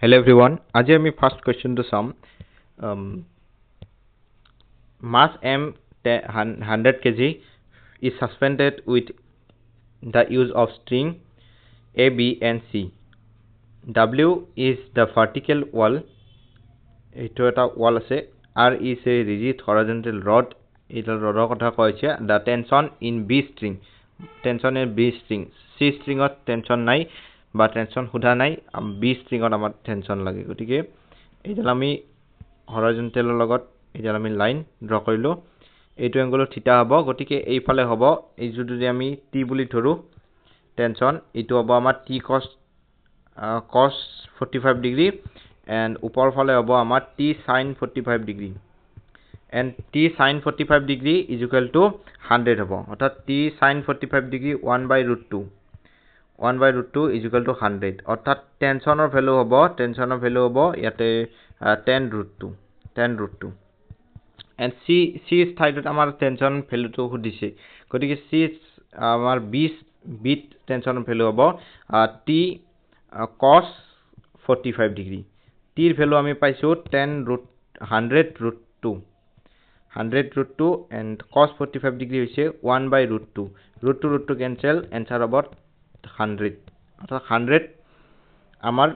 Hello everyone. আজি আমি first কোয়েশ্চনটো চাম mass m 100 kg is suspended with the use of string A, B and C. W is the vertical wall. এইটো এটা wall আছে. R is a rigid horizontal rod. এটা ৰডৰ কথা কৈছে. The tension in B string. Tension in B string. C stringত tension নাই বা tension সুধা নাই বি স্ট্ৰিঙত আমাৰ টেনশন লাগে গতিকে এইডাল আমি হৰাইজন্টেলৰ লগত এইডাল আমি লাইন ড্ৰ কৰিলো এইটো এংগল থিটা হ'ব গতিকে এইফালে হ'ব এই যদি আমি টি বুলি ধৰো টেনশন এইটো হ'ব আমাৰ টি cos 45 ডিগ্ৰী এন্ড ওপৰ ফালে হ'ব আমাৰ T sin 45 degree and t sin 45 degree is equal to 100 হ'ব অৰ্থাৎ t sin 45 degree 1/√2 1/√2 is equal to 100 অর্থাৎ টেনশনৰ ভ্যালু হ'ব ইয়াতে 10√2 and c সাইডত আমাৰ টেনশন ভ্যালুটো খুদিছে গতিকে c আমাৰ 20 বিট টেনশনৰ ভ্যালু হ'ব t cos 45 ডিগ্ৰী t ৰ ভ্যালু আমি পাইছো 100√2 and cos 45 ডিগ্ৰী হৈছে 1/√2 √2 cancel answer হ'ব 100 অর্থাৎ 100 আমার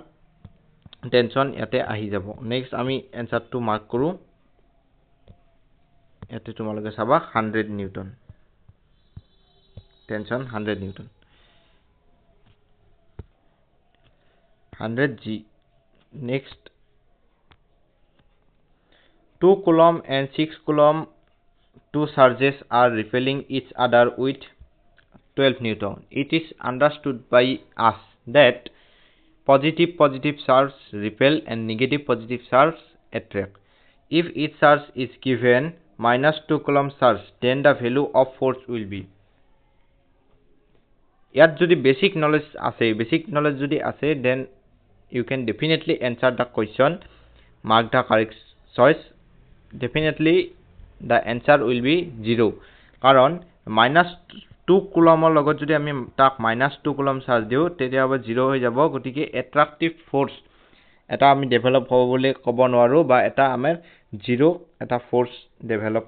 টেনশন ইয়াতে আহি যাব নেক্সট আমি এনসারটো মার্ক করু ইয়াতে তোমালোকে চাবা 100 Newton tension 100 Newton 100 g next 2 coulomb and 6 coulomb two charges are repelling each other with 12 Newton. It is understood by us that positive charge repel and negative charge attract. If each charge is given -2 coulomb charge, then the value of force will be. Yet jodi basic knowledge jodi ase, then you can definitely answer the question. Mark the correct choice. Definitely the answer will be 0. Karon -2 কুলমৰ লগত যদি আমি তাক -2 coulomb charge দিও তেতিয়া হ'ব 0 হৈ যাব গতিকে এট্ৰাকটিভ ফোৰ্স এটা আমি ডেভেলপ হ'ব বুলি ক'ব নোৱাৰো বা এটা আমাৰ 0 এটা ফোৰ্স ডেভেলপ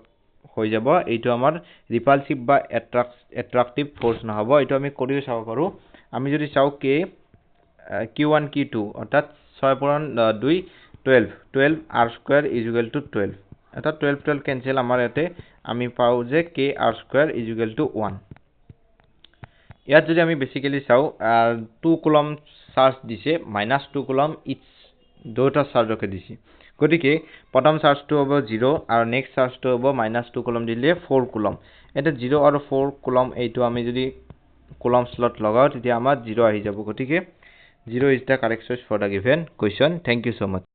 হৈ যাব এইটো আমাৰ ৰিপালসিভ বা এট্ৰাকটিভ ফোৰ্স নহব এইটো আমি কৰিও চাব পাৰো আমি যদি চাও কে q1 q2 অৰ্থাৎ 6 পূৰণ 2 12 r² = 12 এটা 12 ক্যান্সেল আমাৰ ইয়াতে আমি পাও যে k r² = 1 ইয়াত যদি আমি বেসিক্যালি চাও 2 কুলম চার্জ দিছে -2 কুলম ইচ দুটা চার্জকে দিছে গতিকে প্ৰথম চাৰ্জটো হ'ব 0 আৰু নেক্সট চাৰ্জটো হ'ব -2 কুলম দিলে 4 কুলম এটা 0 আৰু 4 কুলম এইটো আমি যদি কুলম স্লট লগাও তেতিয়া আমাৰ 0 আহি যাব গতিকে 0 is the correct choice for the given question thank you so much